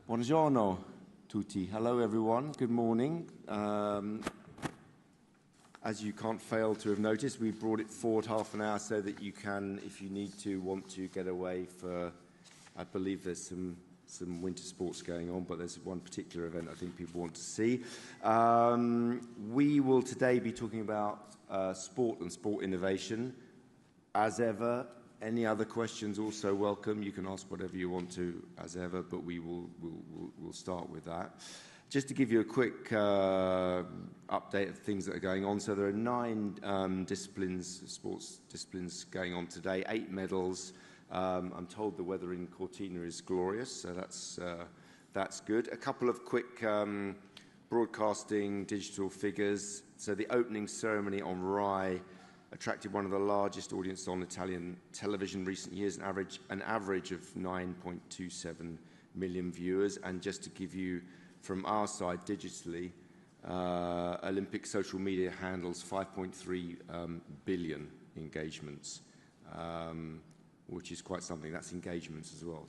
Buongiorno tutti. Hello everyone. Good morning. As you can't fail to have noticed, we brought it forward half an hour so that you can, if you need to, want to get away for, I believe there's some winter sports going on, but there's one particular event I think people want to see. We will today be talking about sport and sport innovation. As ever, any other questions also welcome. You can ask whatever you want to, as ever, but we'll start with that. Just to give you a quick update of things that are going on. So there are 9 disciplines, sports disciplines going on today, 8 medals. I'm told the weather in Cortina is glorious, so that's good. A couple of quick broadcasting digital figures. So the opening ceremony on Rai attracted one of the largest audiences on Italian television in recent years, an average of 9.27 million viewers. And just to give you, from our side, digitally, Olympic social media handles 5.3 billion engagements, which is quite something. That's engagements as well.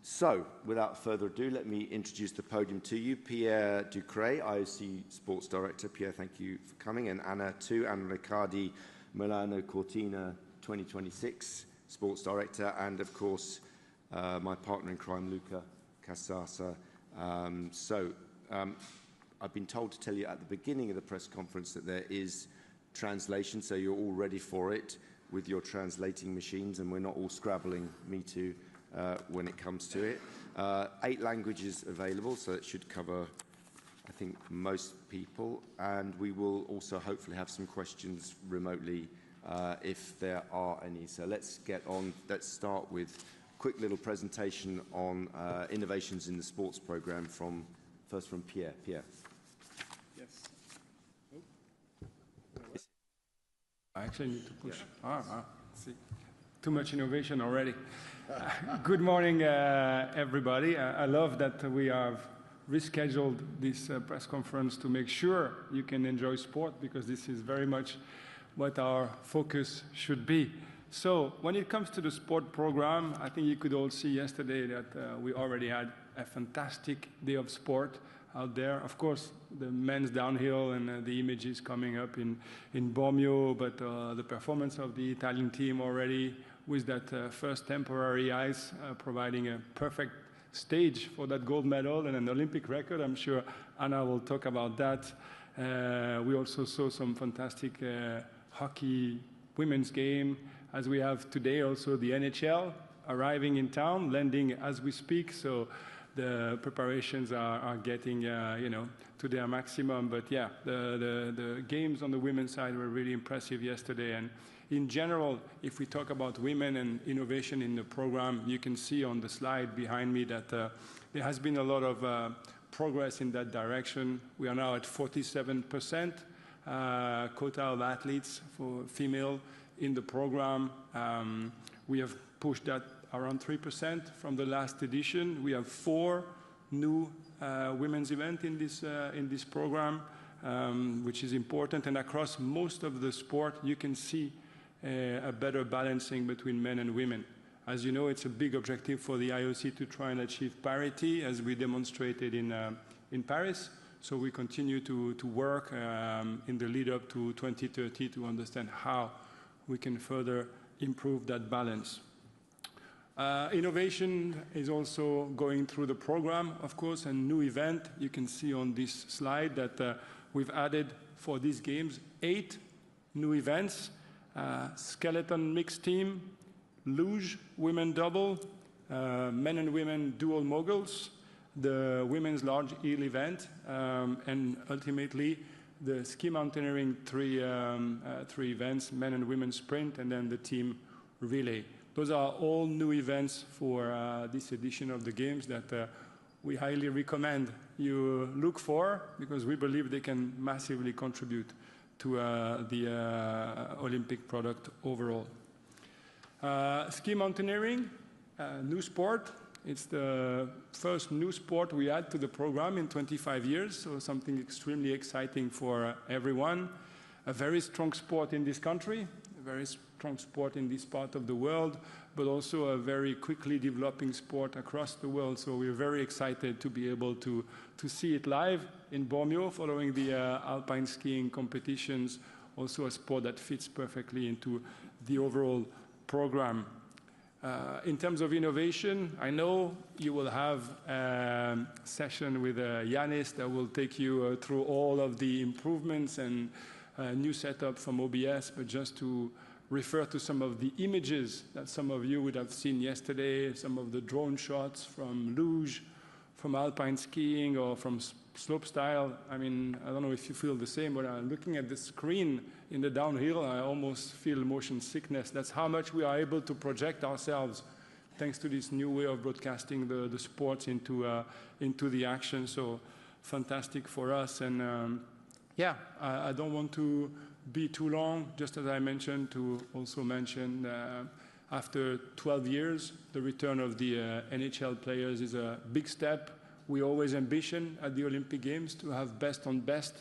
So without further ado, let me introduce the podium to you. Pierre Duchey, IOC Sports Director. Pierre, thank you for coming. And Anna Riccardi, Milano-Cortina 2026 Sports Director. And of course, my partner in crime, Luca, Casassa. I've been told to tell you at the beginning of the press conference that there is translation, so you're all ready for it with your translating machines, and we're not all scrabbling, me too, when it comes to it. 8 languages available, so it should cover, I think, most people. And we will also hopefully have some questions remotely if there are any. So let's get on. Let's start with quick little presentation on innovations in the sports program first from Pierre. Pierre. Yes. I actually need to push. Yeah. See. Too much innovation already. Good morning, everybody. I love that we have rescheduled this press conference to make sure you can enjoy sport, because this is very much what our focus should be. So when it comes to the sport program, I think you could all see yesterday that we already had a fantastic day of sport out there. Of course, the men's downhill and the images coming up in Bormio, but the performance of the Italian team already with that first temporary ice providing a perfect stage for that gold medal and an Olympic record. I'm sure Anna will talk about that. We also saw some fantastic hockey women's game, as we have today also the NHL arriving in town, landing as we speak. So the preparations are getting to their maximum. But yeah, the games on the women's side were really impressive yesterday. And in general, if we talk about women and innovation in the program, you can see on the slide behind me that there has been a lot of progress in that direction. We are now at 47% quota of athletes for female in the program. We have pushed that around 3% from the last edition. We have 4 new women's events in this program, which is important. And across most of the sport, you can see a better balancing between men and women. As you know, it's a big objective for the IOC to try and achieve parity, as we demonstrated in Paris. So we continue to work in the lead up to 2030 to understand how we can further improve that balance. Innovation is also going through the program, of course, a new event. You can see on this slide that we've added for these games 8 new events. Skeleton mixed team, luge women double, men and women dual moguls, the women's large eel event, and ultimately the ski mountaineering 3 events, men and women sprint, and then the team relay. Those are all new events for this edition of the Games that we highly recommend you look for, because we believe they can massively contribute to the Olympic product overall. Ski mountaineering, new sport. It's the first new sport we add to the program in 25 years, so something extremely exciting for everyone. A very strong sport in this country, a very strong sport in this part of the world, but also a very quickly developing sport across the world. So we're very excited to be able to see it live in Bormio following the alpine skiing competitions, also a sport that fits perfectly into the overall program. In terms of innovation, I know you will have a session with Yanis that will take you through all of the improvements and new setup from OBS, but just to refer to some of the images that some of you would have seen yesterday, some of the drone shots from luge, from alpine skiing, or from slopestyle. I mean, I don't know if you feel the same, but looking at the screen in the downhill, I almost feel motion sickness. That's how much we are able to project ourselves thanks to this new way of broadcasting the sports into the action. So fantastic for us. And yeah, I don't want to be too long, just as I mentioned, to also mention after 12 years, the return of the NHL players is a big step. We always ambition at the Olympic Games to have best on best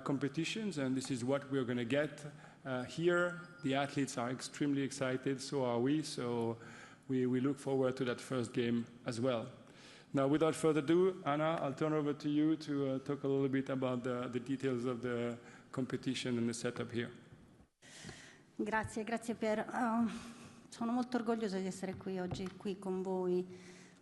competitions, and this is what we're going to get here. The athletes are extremely excited, so are we. So we look forward to that first game as well. Now, without further ado, Anna, I'll turn over to you to talk a little bit about the details of the competition and the setup here. Grazie Pier. Sono molto orgogliosa di essere qui oggi con voi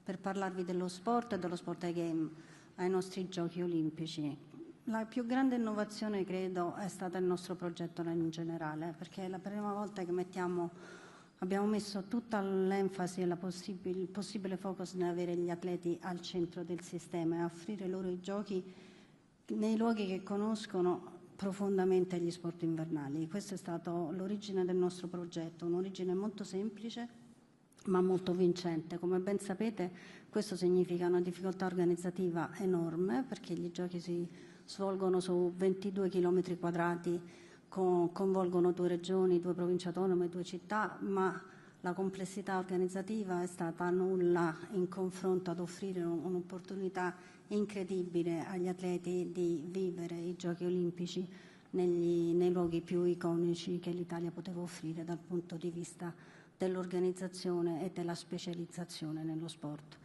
per parlarvi dello sport e dello sport ai game, ai nostri giochi olimpici. La più grande innovazione, credo, è stata il nostro progetto in generale, perché è la prima volta che abbiamo messo tutta l'enfasi e il possibile focus nell'avere gli atleti al centro del sistema e offrire loro i giochi nei luoghi che conoscono profondamente gli sport invernali. Questa è stata l'origine del nostro progetto, un'origine molto semplice ma molto vincente. Come ben sapete, questo significa una difficoltà organizzativa enorme, perché gli giochi si svolgono su 22 km quadrati, coinvolgono 2 regioni, 2 province autonome, 2 città, ma la complessità organizzativa è stata nulla in confronto ad offrire un'opportunità incredibile agli atleti di vivere i Giochi Olimpici nei luoghi più iconici che l'Italia poteva offrire dal punto di vista dell'organizzazione e della specializzazione nello sport.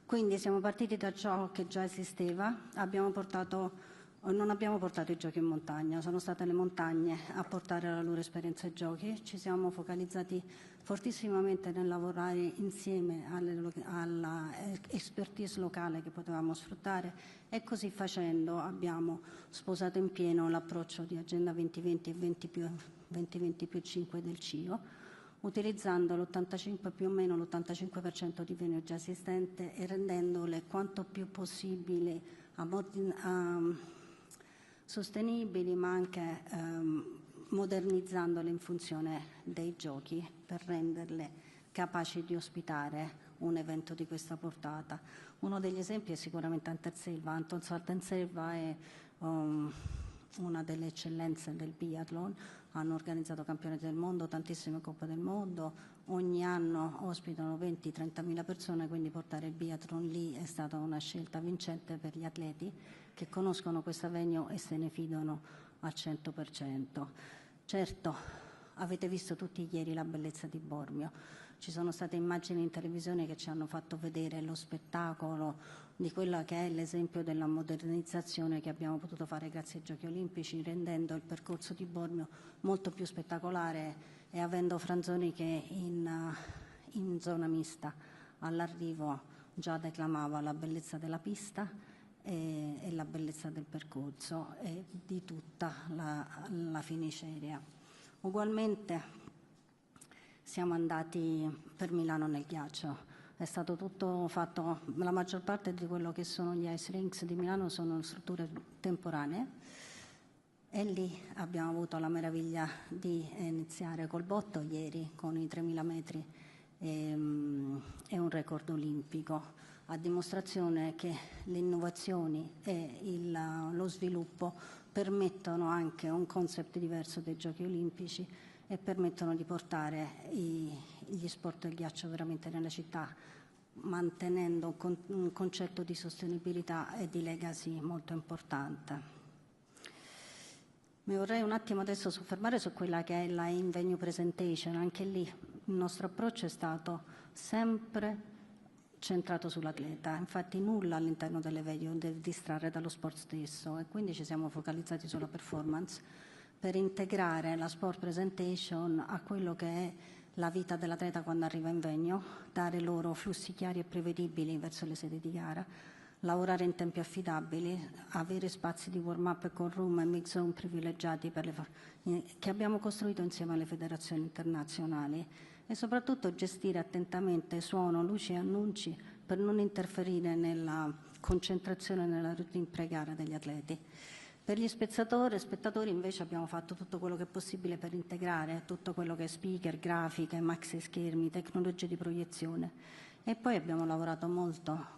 Quindi siamo partiti da ciò che già esisteva, non abbiamo portato i giochi in montagna, sono state le montagne a portare la loro esperienza ai giochi. Ci siamo focalizzati fortissimamente nel lavorare insieme alla expertise locale che potevamo sfruttare, e così facendo abbiamo sposato in pieno l'approccio di Agenda 2020 e 2020+5 del CIO, utilizzando più o meno l'85% di venue già esistente e rendendole quanto più possibile sostenibili, ma anche modernizzandole in funzione dei giochi per renderle capaci di ospitare un evento di questa portata. Uno degli esempi è sicuramente Anterselva. Anterselva è una delle eccellenze del biathlon, hanno organizzato campionati del mondo, tantissime coppe del mondo, ogni anno ospitano 20-30.000 persone, quindi portare il biathlon lì è stata una scelta vincente per gli atleti che conoscono questa venue e se ne fidano al 100%. Certo, avete visto tutti ieri la bellezza di Bormio, ci sono state immagini in televisione che ci hanno fatto vedere lo spettacolo di quella che è l'esempio della modernizzazione che abbiamo potuto fare grazie ai Giochi Olimpici, rendendo il percorso di Bormio molto più spettacolare e avendo Franzoni che in zona mista all'arrivo già declamava la bellezza della pista e la bellezza del percorso e di tutta la finish area. Ugualmente siamo andati per Milano nel ghiaccio. È stato tutto fatto, la maggior parte di quello che sono gli ice rinks di Milano sono strutture temporanee, e lì abbiamo avuto la meraviglia di iniziare col botto ieri con i 3.000 metri e un record olimpico, a dimostrazione che le innovazioni e lo sviluppo permettono anche un concept diverso dei Giochi Olimpici e permettono di portare gli sport del ghiaccio veramente nella città, mantenendo un concetto di sostenibilità e di legacy molto importante. Mi vorrei un attimo adesso soffermare su quella che è la in-venue presentation. Anche lì il nostro approccio è stato sempre centrato sull'atleta, infatti nulla all'interno delle venue deve distrarre dallo sport stesso, e quindi ci siamo focalizzati sulla performance per integrare la sport presentation a quello che è la vita dell'atleta quando arriva in venue, dare loro flussi chiari e prevedibili verso le sedi di gara, lavorare in tempi affidabili, avere spazi di warm-up e call room e mix zone privilegiati che abbiamo costruito insieme alle federazioni internazionali, e soprattutto gestire attentamente suono, luci e annunci per non interferire nella concentrazione e nella routine pre-gara degli atleti. Per gli spettatori invece abbiamo fatto tutto quello che è possibile per integrare tutto quello che è speaker, grafiche, maxi schermi, tecnologie di proiezione, e poi abbiamo lavorato molto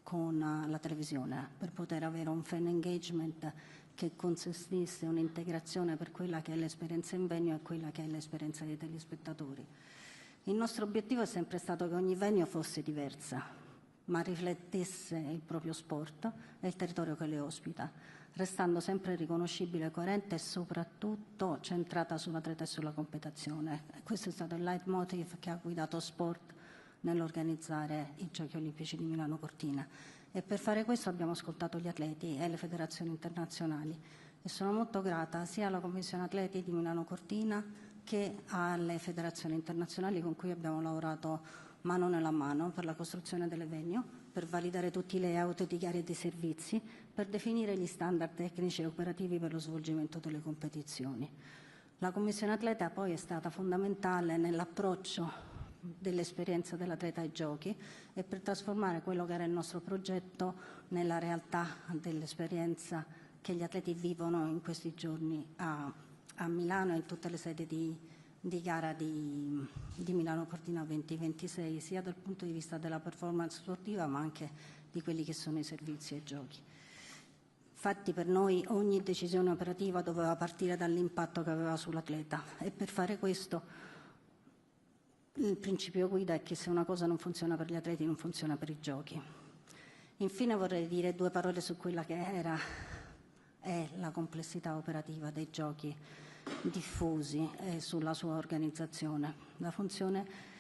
con la televisione per poter avere un fan engagement che consistisse un'integrazione per quella che è l'esperienza in venue e quella che è l'esperienza dei telespettatori. Il nostro obiettivo è sempre stato che ogni venue fosse diversa, ma riflettesse il proprio sport e il territorio che le ospita, restando sempre riconoscibile, coerente e soprattutto centrata sull'atleta e sulla competizione. Questo è stato il leitmotiv che ha guidato sport nell'organizzare i Giochi Olimpici di Milano-Cortina, e per fare questo abbiamo ascoltato gli atleti e le federazioni internazionali, e sono molto grata sia alla Commissione Atleti di Milano-Cortina che alle federazioni internazionali con cui abbiamo lavorato mano nella mano per la costruzione delle venue, per validare tutti i layout di gare e di servizi, per definire gli standard tecnici e operativi per lo svolgimento delle competizioni. La Commissione Atleta poi è stata fondamentale nell'approccio dell'esperienza dell'atleta ai giochi e per trasformare quello che era il nostro progetto nella realtà dell'esperienza che gli atleti vivono in questi giorni a Milano e in tutte le sedi di gara di Milano-Cortina 2026, sia dal punto di vista della performance sportiva ma anche di quelli che sono i servizi e i giochi. Infatti per noi ogni decisione operativa doveva partire dall'impatto che aveva sull'atleta, e per fare questo il principio guida è che se una cosa non funziona per gli atleti non funziona per i giochi. Infine vorrei dire due parole su quella che è la complessità operativa dei giochi diffusi e sulla sua organizzazione. La funzione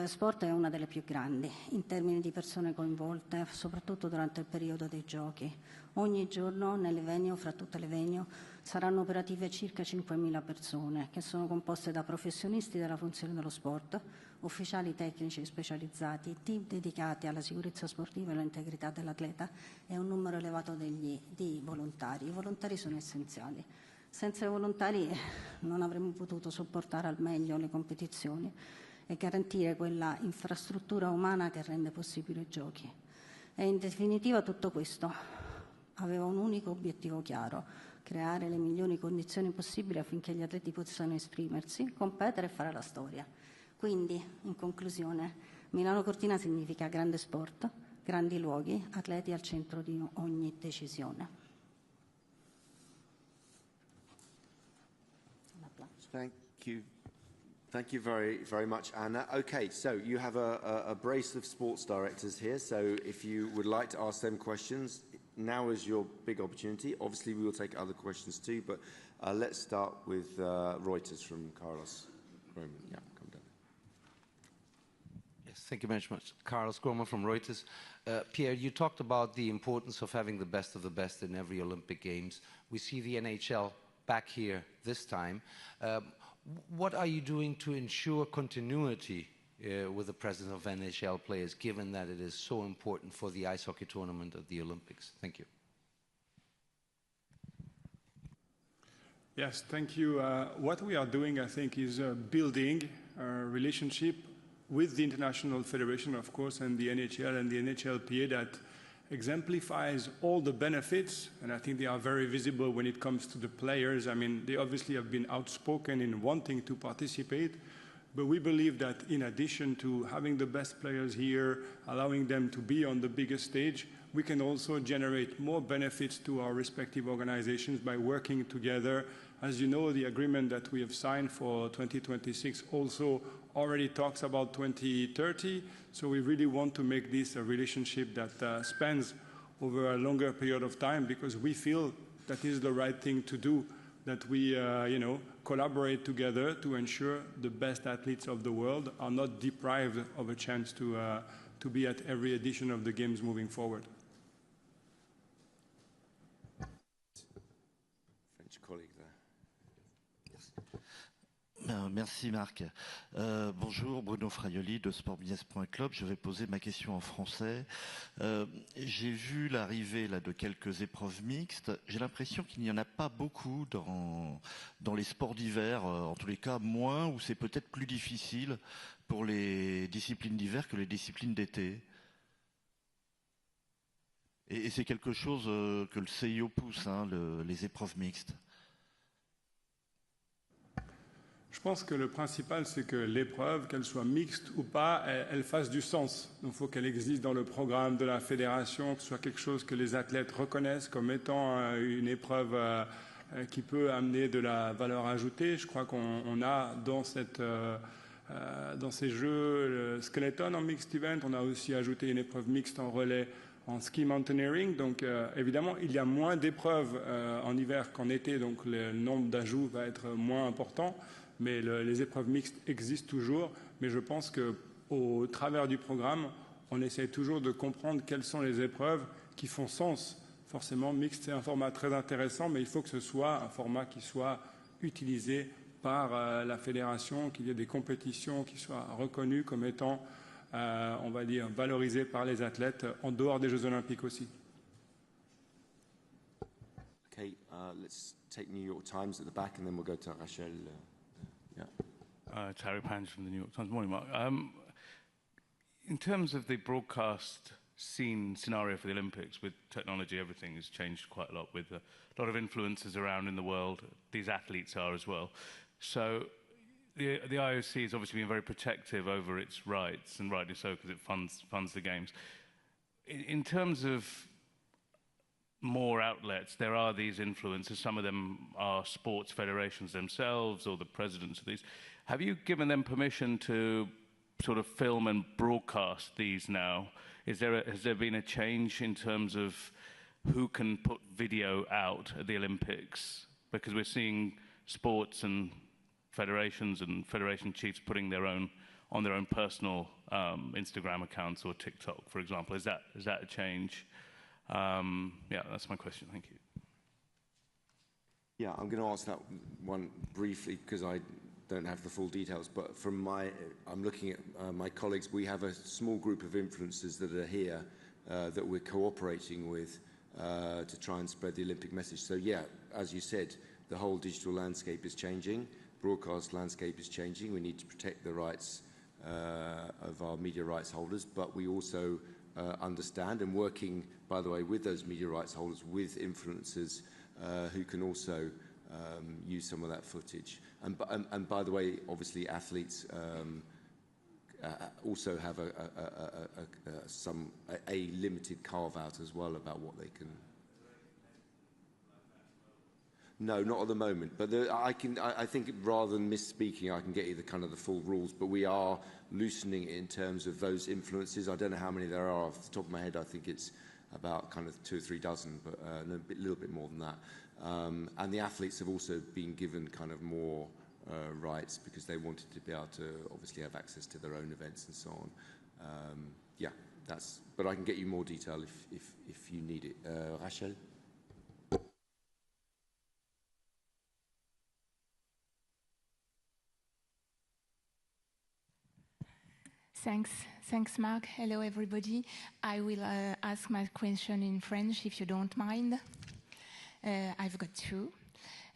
sport è una delle più grandi in termini di persone coinvolte, soprattutto durante il periodo dei giochi. Ogni giorno nelle venue, fra tutte le venue, saranno operative circa 5.000 persone, che sono composte da professionisti della funzione dello sport, ufficiali tecnici specializzati, team dedicati alla sicurezza sportiva e all'integrità dell'atleta, e un numero elevato di volontari. I volontari sono essenziali. Senza i volontari non avremmo potuto sopportare al meglio le competizioni e garantire quella infrastruttura umana che rende possibile i giochi. E in definitiva tutto questo aveva un unico obiettivo chiaro: creare le migliori condizioni possibili affinché gli atleti possano esprimersi, competere e fare la storia. Quindi, in conclusione, Milano-Cortina significa grande sport, grandi luoghi, atleti al centro di ogni decisione. Thank you very, very much, Anna. Okay, so you have a brace of sports directors here, so if you would like to ask them questions, now is your big opportunity. Obviously, we will take other questions too, but let's start with Reuters from Carlos Roman. Yeah, come down. Yes, thank you very much. Carlos Gromer from Reuters. Pierre, you talked about the importance of having the best of the best in every Olympic Games. We see the NHL back here this time. What are you doing to ensure continuity with the presence of NHL players, given that it is so important for the ice hockey tournament of the Olympics? Thank you. Yes, thank you. What we are doing, I think, is building a relationship with the International Federation, of course, and the NHL and the NHLPA that exemplifies all the benefits, and I think they are very visible when it comes to the players. I mean, they obviously have been outspoken in wanting to participate, but we believe that in addition to having the best players here, allowing them to be on the biggest stage, we can also generate more benefits to our respective organizations by working together. As you know, the agreement that we have signed for 2026 also already talks about 2030, so we really want to make this a relationship that spans over a longer period of time, because we feel that is the right thing to do that we, collaborate together to ensure the best athletes of the world are not deprived of a chance to be at every edition of the Games moving forward. French colleague there. Merci Marc. Bonjour, Bruno Fraioli de sportbusiness.club. Je vais poser ma question en français. J'ai vu l'arrivée de quelques épreuves mixtes. J'ai l'impression qu'il n'y en a pas beaucoup dans les sports d'hiver, en tous les cas moins, où c'est peut-être plus difficile pour les disciplines d'hiver que les disciplines d'été. Et c'est quelque chose que le CIO pousse, les épreuves mixtes. Je pense que le principal, c'est que l'épreuve, qu'elle soit mixte ou pas, elle fasse du sens. Donc il faut qu'elle existe dans le programme de la fédération, que ce soit quelque chose que les athlètes reconnaissent comme étant une épreuve qui peut amener de la valeur ajoutée. Je crois qu'on a dans ces jeux le skeleton en mixed event, on a aussi ajouté une épreuve mixte en relais en ski mountaineering. Donc évidemment, il y a moins d'épreuves en hiver qu'en été, donc le nombre d'ajouts va être moins important. Mais les épreuves mixtes existent toujours. Mais je pense qu'au travers du programme, on essaie toujours de comprendre quelles sont les épreuves qui font sens. Forcément, mixte, c'est un format très intéressant, mais il faut que ce soit un format qui soit utilisé par la fédération, qu'il y ait des compétitions qui soient reconnues comme étant, on va dire, valorisées par les athlètes en dehors des Jeux Olympiques aussi. Okay, let's take New York Times at the back and then we'll go to Rachel. It's Harry Pange from the New York Times. Morning, Mark. In terms of the broadcast scenario for the Olympics, with technology, everything has changed quite a lot, with a lot of influencers around in the world. These athletes are as well. So the IOC has obviously been very protective over its rights, and rightly so, because it funds the games. In terms of more outlets, there are these influencers. Some of them are sports federations themselves or the presidents of these. Have you given them permission to sort of film and broadcast these now? Has there been a change in terms of who can put video out at the Olympics? Because we're seeing sports and federations and federation chiefs putting their own on their own personal Instagram accounts or TikTok, for example. Is that a change? Yeah, that's my question. Thank you. Yeah, I'm going to answer that one briefly because I don't have the full details. But I'm looking at my colleagues. We have a small group of influencers that are here that we're cooperating with to try and spread the Olympic message. So yeah, as you said, the whole digital landscape is changing. Broadcast landscape is changing. We need to protect the rights of our media rights holders, but we also understand and working, by the way, with those media rights holders, with influencers who can also use some of that footage. And by the way, obviously athletes also have a limited carve-out as well about what they can. No, not at the moment. But I think rather than misspeaking, I can get you the full rules. But we are loosening it in terms of those influences. I don't know how many there are off the top of my head. I think it's about 2 or 3 dozen, but a little bit more than that. And the athletes have also been given more rights because they wanted to be able to obviously have access to their own events and so on. Yeah, but I can get you more detail if you need it. Rachel? Thanks, Mark. Hello, everybody. I will ask my question in French, if you don't mind. I've got two.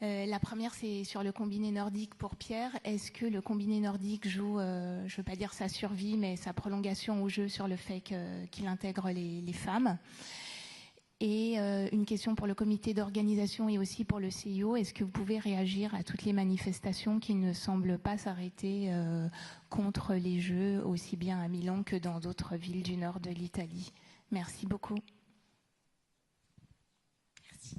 La première, c'est sur le combiné nordique pour Pierre. Est-ce que le combiné nordique joue, je ne veux pas dire sa survie, mais sa prolongation au jeu sur le fait qu'il intègre les femmes? Et une question pour le comité d'organisation et aussi pour le CIO. Est-ce que vous pouvez réagir à toutes les manifestations qui ne semblent pas s'arrêter contre les Jeux, aussi bien à Milan que dans d'autres villes du nord de l'Italie? Merci beaucoup. Merci.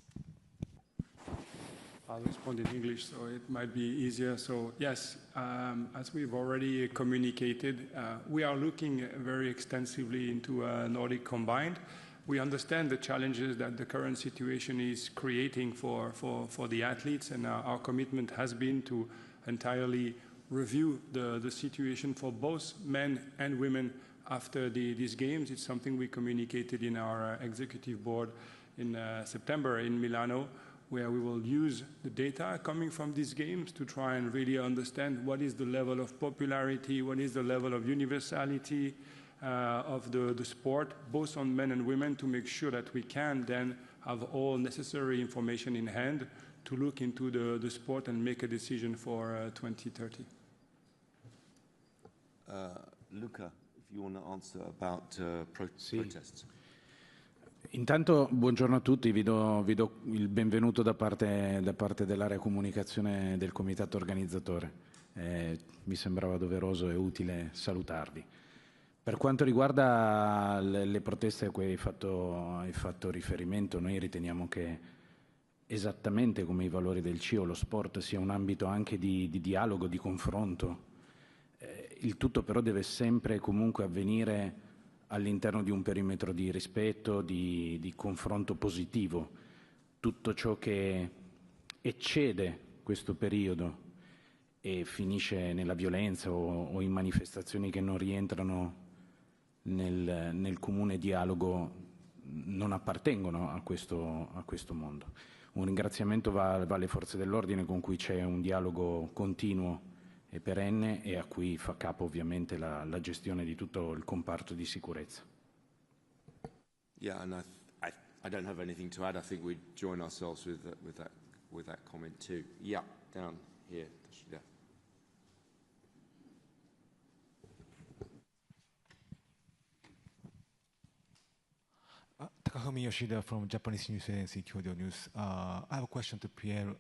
I'll respond in English, so it might be easier. So yes, as we've already communicated, we are looking very extensively into Nordic combined. we understand the challenges that the current situation is creating for the athletes, and our commitment has been to entirely review the situation for both men and women after these games. It's something we communicated in our executive board in September in Milano, where we will use the data coming from these games to try and really understand what is the level of popularity, what is the level of universality of the sport, both on men and women, to make sure that we can then have all necessary information in hand to look into the sport and make a decision for 2030. Luca, if you want to answer about protests. Intanto buongiorno a tutti, vi do il benvenuto da parte dell'area comunicazione del comitato organizzatore. Mi sembrava doveroso e utile salutarvi. Per quanto riguarda le proteste a cui hai fatto riferimento, noi riteniamo che esattamente come i valori del CIO, lo sport sia un ambito anche di dialogo, di confronto. Il tutto però deve sempre e comunque avvenire all'interno di un perimetro di rispetto, di confronto positivo. Tutto ciò che eccede questo periodo e finisce nella violenza o in manifestazioni che non rientrano nel comune dialogo non appartengono a questo mondo. Un ringraziamento va alle forze dell'ordine con cui c'è un dialogo continuo e perenne e a cui fa capo ovviamente la gestione di tutto il comparto di sicurezza. Yeah, and I don't have anything to add. I think we join ourselves with that comment too. Yeah, down here, Toshida. Takafumi Yoshida from Japanese News Agency Kyodo News. I have a question to Pierre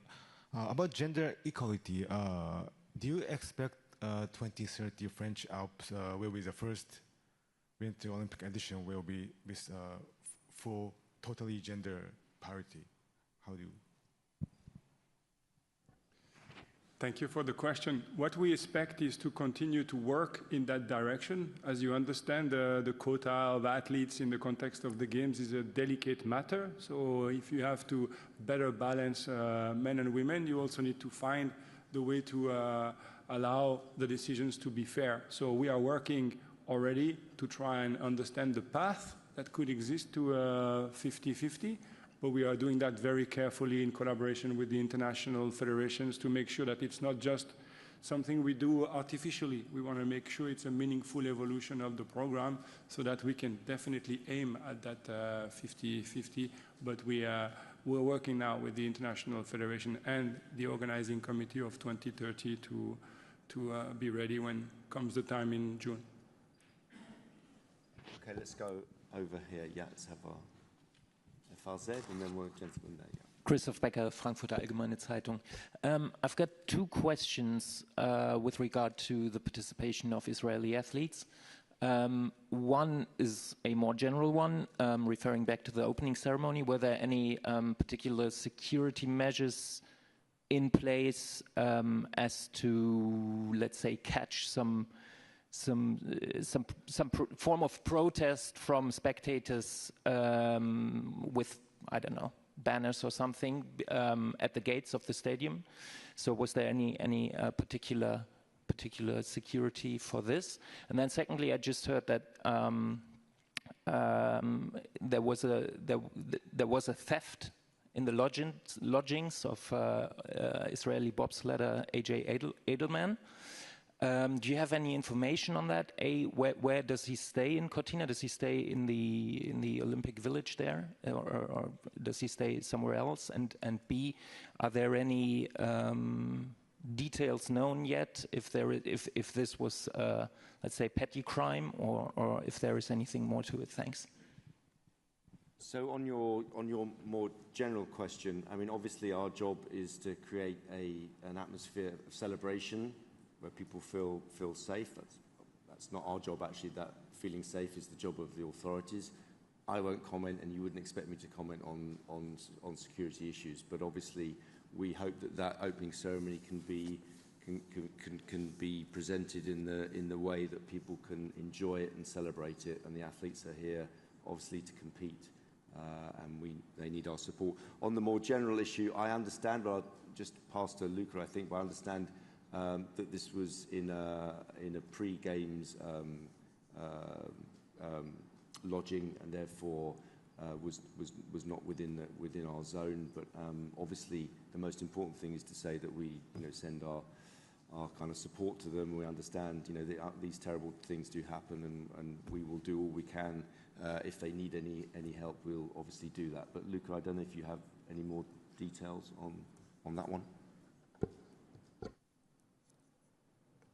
about gender equality. Do you expect 2030 French Alps will be the first Winter Olympic edition will be with full, totally gender parity? How do you? Thank you for the question. What we expect is to continue to work in that direction. As you understand, the quota of athletes in the context of the Games is a delicate matter. So if you have to better balance men and women, you also need to find the way to allow the decisions to be fair. So we are working already to try and understand the path that could exist to 50-50. But we are doing that very carefully in collaboration with the international federations to make sure that it's not just something we do artificially. We want to make sure it's a meaningful evolution of the program so that we can definitely aim at that 50-50. But we're working now with the international federation and the organizing committee of 2030 to be ready when comes the time in June. Okay, let's go over here. Yeah, let's have our FRZ and then we'll gentleman there. Yeah. Christoph Becker, Frankfurter Allgemeine Zeitung. I've got two questions with regard to the participation of Israeli athletes. One is a more general one, referring back to the opening ceremony. Were there any particular security measures in place as to, let's say, catch some form of protest from spectators with, I don't know, banners or something at the gates of the stadium? So was there any particular security for this? And then secondly, I just heard that there was a theft in the lodgings of Israeli bobsledder AJ Edelman. Do you have any information on that? A, where does he stay in Cortina? Does he stay in the Olympic Village there, or does he stay somewhere else? And B, are there any details known yet if this was let's say petty crime, or if there is anything more to it? Thanks. So on your more general question, I mean, obviously our job is to create an atmosphere of celebration where people feel safe. That's not our job, actually. That feeling safe is the job of the authorities. I won't comment, and you wouldn't expect me to comment on security issues. But obviously, we hope that opening ceremony can be presented in the way that people can enjoy it and celebrate it. And the athletes are here obviously to compete, and they need our support. On the more general issue, I understand, but I'll just pass to Luca, I think, but I understand that this was in a pre-games lodging, and therefore was not within our zone. But obviously, the most important thing is to say that we send our kind of support to them. We understand these terrible things do happen, and we will do all we can. If they need any help, we'll obviously do that. But Luca, I don't know if you have any more details on that one.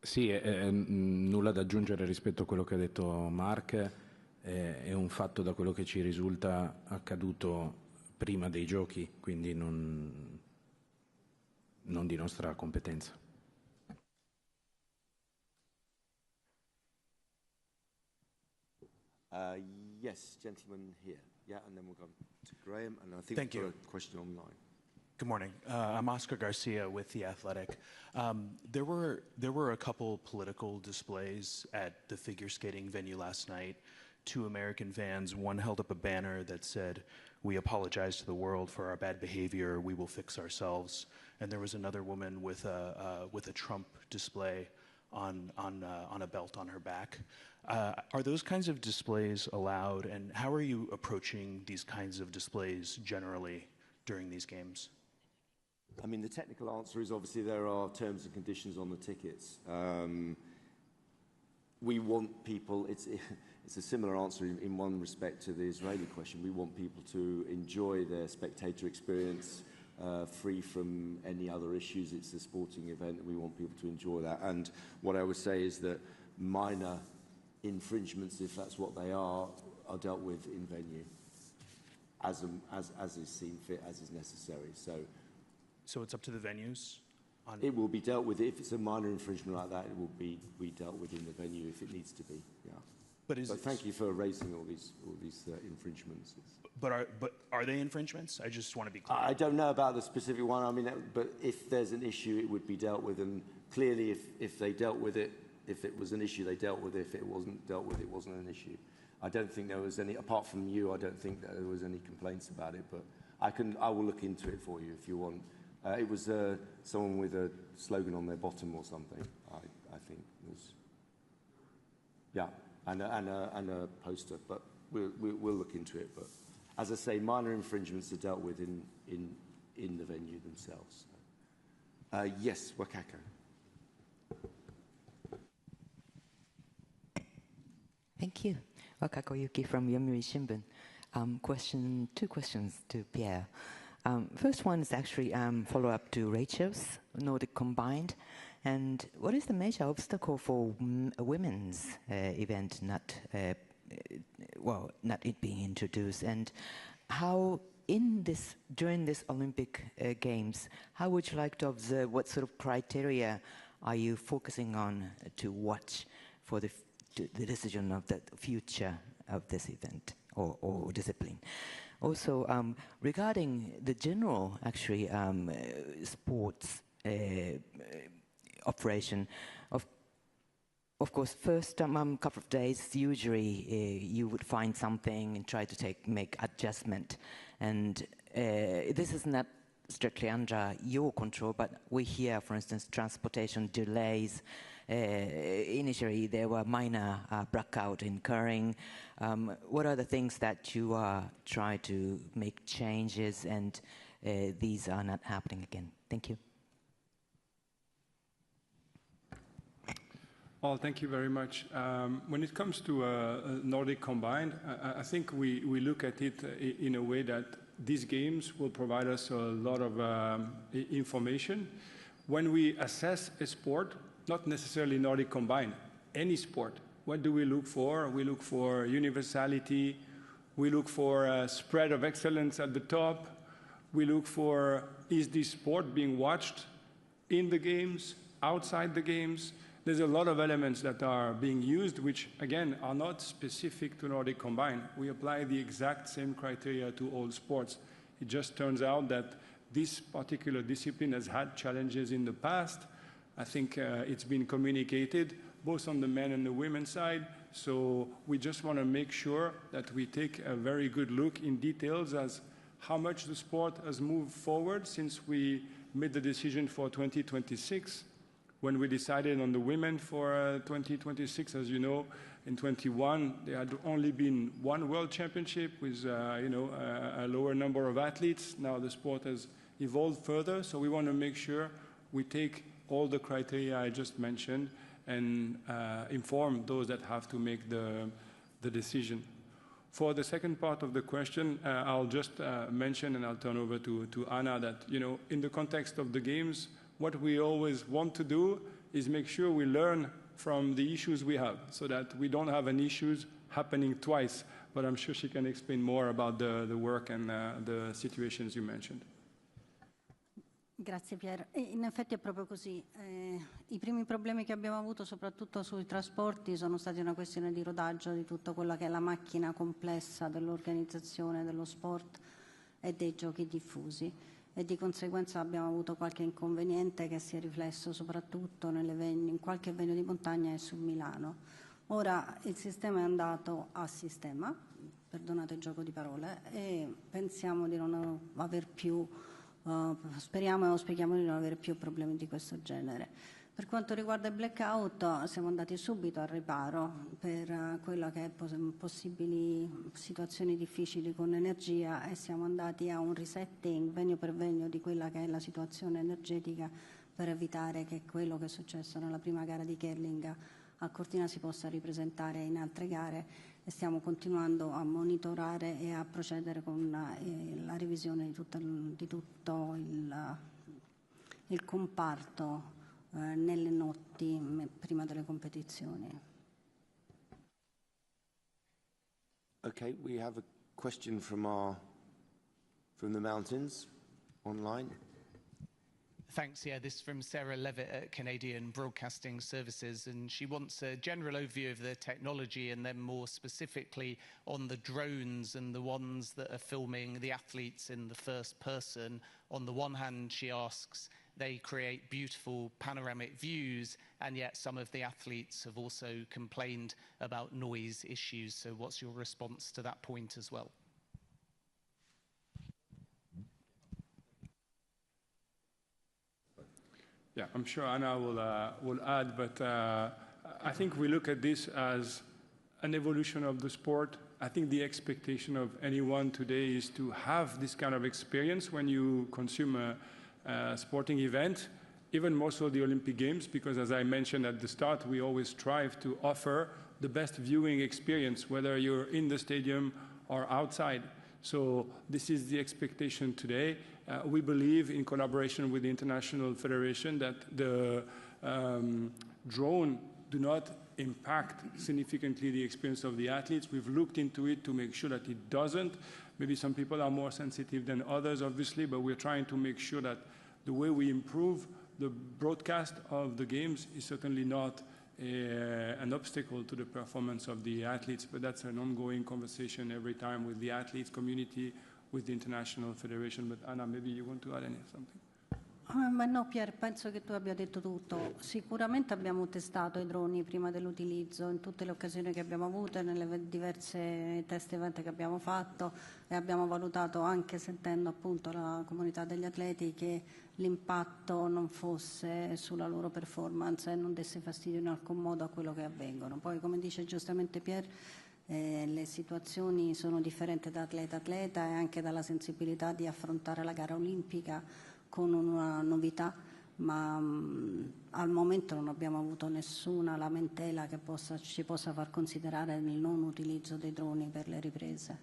Sì, nulla da aggiungere rispetto a quello che ha detto Mark. È un fatto, da quello che ci risulta, accaduto prima dei giochi, quindi non di nostra competenza. Yes, gentleman here. Yeah, and then we'll go to Graham, and I think we've got a question online. Good morning. I'm Oscar Garcia with The Athletic. There were a couple political displays at the figure skating venue last night. 2 American fans, one held up a banner that said, "We apologize to the world for our bad behavior. We will fix ourselves." And there was another woman with a Trump display on a belt on her back. Are those kinds of displays allowed, and how are you approaching these kinds of displays generally during these games? I mean, the technical answer is obviously there are terms and conditions on the tickets. We want people, it's a similar answer in one respect to the Israeli question. We want people to enjoy their spectator experience free from any other issues. It's a sporting event, and we want people to enjoy that. And what I would say is that minor infringements, if that's what they are dealt with in venue as is seen fit, as is necessary. So it's up to the venues? It will be dealt with. If it's a minor infringement like that, it will be dealt with in the venue if it needs to be. Yeah. But thank you for raising all these infringements. But are they infringements? I just want to be clear. I don't know about the specific one. I mean, but if there's an issue, it would be dealt with. And clearly, if they dealt with it, if it was an issue, they dealt with it. If it wasn't dealt with, it wasn't an issue. I don't think there was any, apart from you, I don't think that there was any complaints about it. But I will look into it for you if you want. It was someone with a slogan on their bottom or something, I think it was. Yeah, and a poster, but we'll look into it. But as I say, minor infringements are dealt with in the venue themselves. Yes, Wakako. Thank you. Wakako Yuki from Yomiuri Shimbun. Two questions to Pierre. First one is actually follow-up to Rachel's Nordic Combined. And what is the major obstacle for a women's event not it being introduced? And how during this Olympic Games, how would you like to observe, what sort of criteria are you focusing on to watch for the decision of the future of this event or discipline? Also, regarding the general, actually, sports operation, of course, first couple of days, usually you would find something and try to make adjustment. And this is not strictly under your control, but we hear, for instance, transportation delays. Initially, there were minor blackout occurring. What are the things that you are trying to make changes, and these are not happening again? Thank you. Well, thank you very much. When it comes to Nordic Combined, I think we look at it in a way that these games will provide us a lot of information. When we assess a sport, not necessarily Nordic Combined, any sport, what do we look for? We look for universality. We look for a spread of excellence at the top. We look for, is this sport being watched in the games, outside the games? There's a lot of elements that are being used, which, again, are not specific to Nordic Combined. We apply the exact same criteria to all sports. It just turns out that this particular discipline has had challenges in the past. I think it's been communicated, both on the men and the women's side, So we just want to make sure that we take a very good look in details as how much the sport has moved forward since we made the decision for 2026. When we decided on the women for 2026, as you know, in 21, there had only been one world championship with a lower number of athletes. Now the sport has evolved further, so we want to make sure we take all the criteria I just mentioned and inform those that have to make the decision. For the second part of the question, I'll just mention, and I'll turn over to Anna, that in the context of the games, what we always want to do is make sure we learn from the issues we have, so that we don't have any issues happening twice. But I'm sure she can explain more about the work and the situations you mentioned. Grazie Pierre. In effetti è proprio così. I primi problemi che abbiamo avuto, soprattutto sui trasporti, sono stati una questione di rodaggio di tutta quella che è la macchina complessa dell'organizzazione dello sport e dei giochi diffusi. E di conseguenza abbiamo avuto qualche inconveniente che si è riflesso soprattutto in qualche venue di montagna e su Milano. Ora il sistema è andato a sistema, perdonate il gioco di parole, e pensiamo di non aver più, speriamo e auspichiamo di non avere più problemi di questo genere. Per quanto riguarda il blackout, siamo andati subito al riparo per quella che è possibili situazioni difficili con l'energia e siamo andati a un resetting venue per venue di quella che è la situazione energetica per evitare che quello che è successo nella prima gara di curling a Cortina si possa ripresentare in altre gare e stiamo continuando a monitorare e a procedere con la revisione di tutto il comparto nelle notti prima delle competizioni. Okay, we have a question from the mountains online. Thanks. Yeah, this is from Sarah Levitt at Canadian Broadcasting Services, and she wants a general overview of the technology and then more specifically on the drones and the ones that are filming the athletes in the first person. On the one hand, she asks, they create beautiful panoramic views, and yet some of the athletes have also complained about noise issues. So what's your response to that point as well? Yeah, I'm sure Anna will add, but I think we look at this as an evolution of the sport. I think the expectation of anyone today is to have this kind of experience when you consume a sporting event, even more so the Olympic Games, because as I mentioned at the start, we always strive to offer the best viewing experience, whether you're in the stadium or outside. So this is the expectation today. We believe, in collaboration with the International Federation, that the drone do not impact significantly the experience of the athletes. We've looked into it to make sure that it doesn't. Maybe some people are more sensitive than others, obviously, but we're trying to make sure that the way we improve the broadcast of the games is certainly not an obstacle to the performance of the athletes, but that's an ongoing conversation every time with the athletes community, with the International Federation. But Anna, maybe you want to add something? Ma no, Pierre, penso che tu abbia detto tutto. Sicuramente abbiamo testato i droni prima dell'utilizzo in tutte le occasioni che abbiamo avuto, nelle diverse test event che abbiamo fatto, e abbiamo valutato, anche sentendo appunto la comunità degli atleti, che l'impatto non fosse sulla loro performance e non desse fastidio in alcun modo a quello che avvengono. Poi, come dice giustamente Pierre, le situazioni sono differenti da atleta a atleta e anche dalla sensibilità di affrontare la gara olimpica con una novità, ma al momento non abbiamo avuto nessuna lamentela che ci possa far considerare il non utilizzo dei droni per le riprese.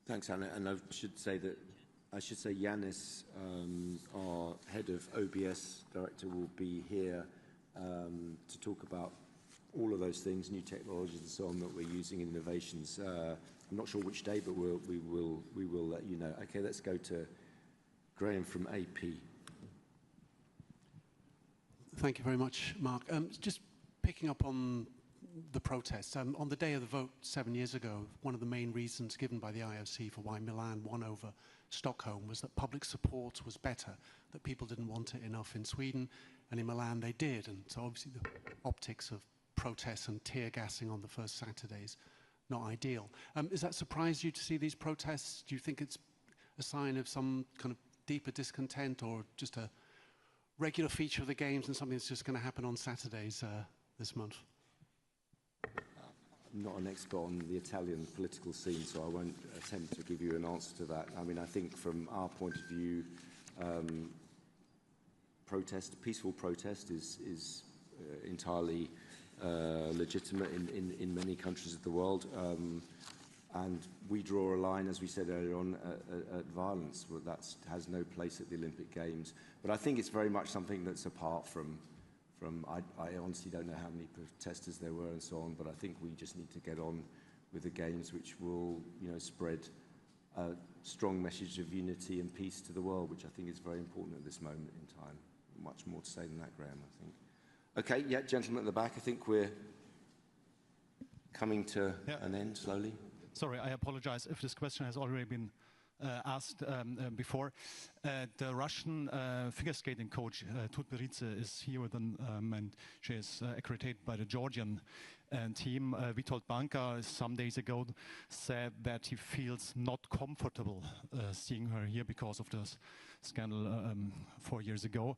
Thanks, Anna. And I should say Yannis, our head of OBS director, will be here to talk about all of those things, new technologies and so on that we're using in innovations. I'm not sure which day, but we will let you know. Okay, let's go to Graham from AP. Thank you very much, Mark. Just picking up on the protests. On the day of the vote 7 years ago, one of the main reasons given by the IOC for why Milan won over Stockholm was that public support was better, that people didn't want it enough in Sweden, and in Milan they did. And so obviously the optics of protests and tear gassing on the first Saturdays, not ideal. Has that surprised you to see these protests? Do you think it's a sign of some kind of deeper discontent, or just a regular feature of the games and something that's just going to happen on Saturdays this month? I'm not an expert on the Italian political scene, so I won't attempt to give you an answer to that. I mean, I think from our point of view, peaceful protest is entirely legitimate in many countries of the world. And we draw a line, as we said earlier on, at violence. Well, that has no place at the Olympic Games. But I think it's very much something that's apart from I honestly don't know how many protesters there were and so on, but I think we just need to get on with the Games, which will, spread a strong message of unity and peace to the world, which I think is very important at this moment in time. Much more to say than that, Graham, I think. Okay, yeah, gentleman at the back, I think we're coming to an end slowly. Sorry, I apologize if this question has already been asked before. The Russian figure skating coach, Tutberidze, is here with them, and she is accredited by the Georgian team. Witold Banka some days ago said that he feels not comfortable seeing her here because of this scandal 4 years ago.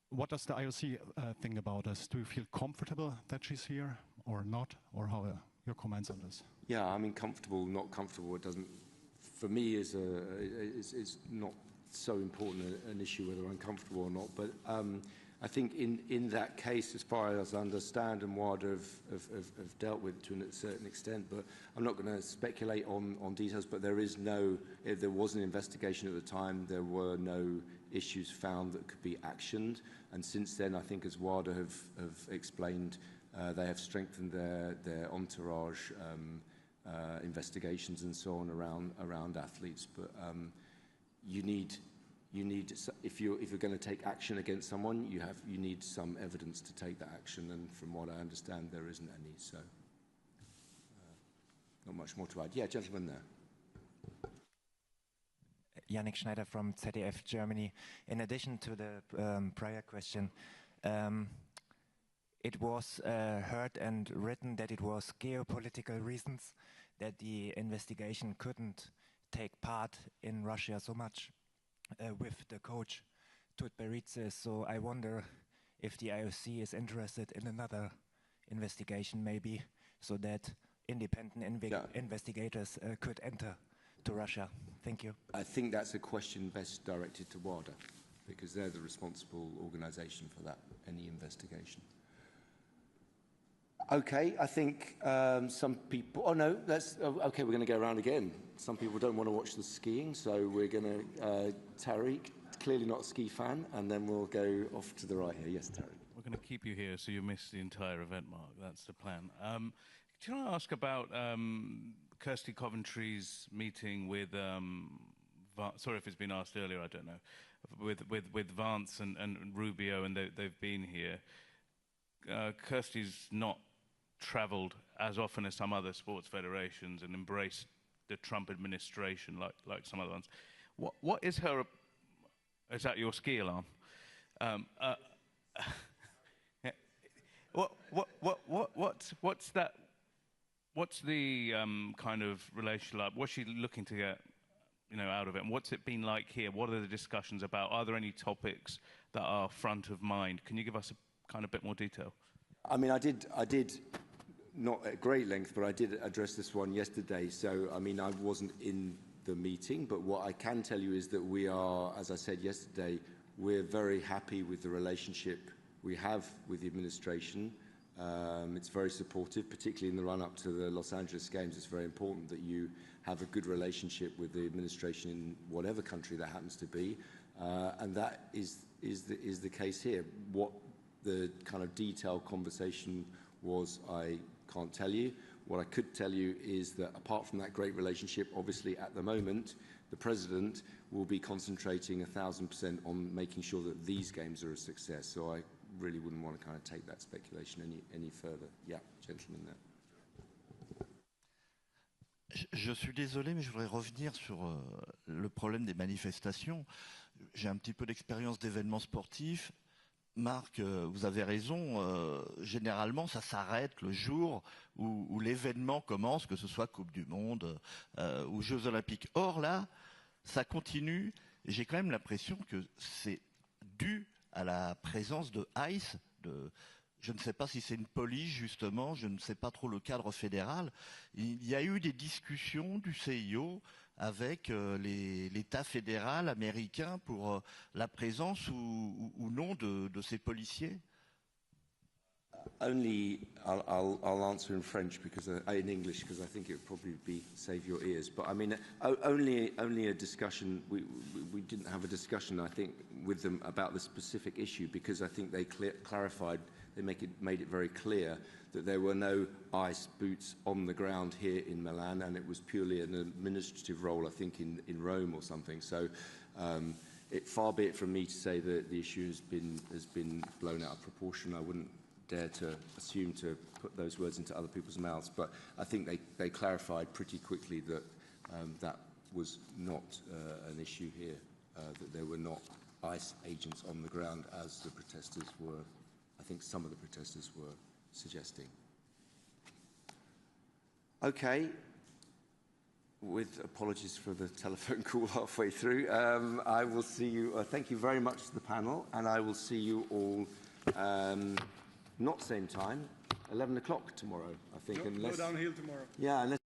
What does the IOC think about this? Do you feel comfortable that she's here or not? Or how are your comments on this? Yeah, I mean, comfortable, not comfortable, it doesn't, for me, is not so important an issue whether I'm comfortable or not. But I think in that case, as far as I understand, and WADA have dealt with to a certain extent, but I'm not going to speculate on details, but there was an investigation at the time, there were no issues found that could be actioned. And since then, I think, as WADA have explained, they have strengthened their entourage investigations and so on around athletes. But you need if you're going to take action against someone, you need some evidence to take that action. And from what I understand, there isn't any. So not much more to add. Yeah, gentleman there. Yannick Schneider from ZDF Germany. In addition to the prior question, it was heard and written that it was geopolitical reasons that the investigation couldn't take part in Russia so much with the coach Tutberidze. So I wonder if the IOC is interested in another investigation maybe, so that independent investigators could enter to Russia. Thank you. I think that's a question best directed to WADA, because they're the responsible organisation for that, any investigation. Okay, I think some people... Oh, no, okay, we're going to go around again. Some people don't want to watch the skiing, so we're going to... Tariq, clearly not a ski fan, and then we'll go off to the right here. Yes, Tariq. We're going to keep you here so you miss the entire event, Mark. That's the plan. Can I ask about Kirsty Coventry's meeting with... sorry if it's been asked earlier, I don't know. With Vance and Rubio, and they've been here. Kirsty's not travelled as often as some other sports federations and embraced the Trump administration like some other ones. What is her... Is that your ski alarm? What's that? What's the kind of relationship like? What's she looking to get, out of it? And what's it been like here? What are the discussions about? Are there any topics that are front of mind? Can you give us a kind of bit more detail? I mean, I did not at great length, but I did address this one yesterday. So, I mean, I wasn't in the meeting, but what I can tell you is that we are, as I said yesterday, we're very happy with the relationship we have with the administration. It's very supportive, particularly in the run-up to the Los Angeles Games. It's very important that you have a good relationship with the administration in whatever country that happens to be, and that is the case here. What the kind of detailed conversation was, I can't tell you. What I could tell you is that apart from that great relationship, obviously at the moment, the President will be concentrating 1,000% on making sure that these games are a success. So I really wouldn't want to kind of take that speculation any further. Yeah, gentleman there. Je suis désolé, mais je voudrais revenir sur le problème des manifestations. J'ai un petit peu d'expérience d'événements sportifs. Marc, vous avez raison, généralement ça s'arrête le jour où l'événement commence, que ce soit Coupe du Monde ou Jeux Olympiques. Or là, ça continue, et j'ai quand même l'impression que c'est dû à la présence de ICE, je ne sais pas si c'est une police justement, je ne sais pas trop le cadre fédéral. Il y a eu des discussions du CIO avec l'État fédéral américain pour la présence ou non de ces policiers. Only, I'll answer in French because in English because I think it would probably save your ears. But I mean, only a discussion. We didn't have a discussion, I think, with them about the specific issue because I think they clarified. They made it very clear that there were no ICE boots on the ground here in Milan, and it was purely an administrative role, I think, in Rome or something. So, far be it from me to say that the issue has been blown out of proportion. I wouldn't dare to assume to put those words into other people's mouths, but I think they clarified pretty quickly that that was not an issue here, that there were not ICE agents on the ground as the protesters were. I think some of the protesters were suggesting. Okay, with apologies for the telephone call halfway through, I will see you, thank you very much to the panel, and I will see you all, not same time, 11 o'clock tomorrow, I think. Go downhill tomorrow. Yeah, unless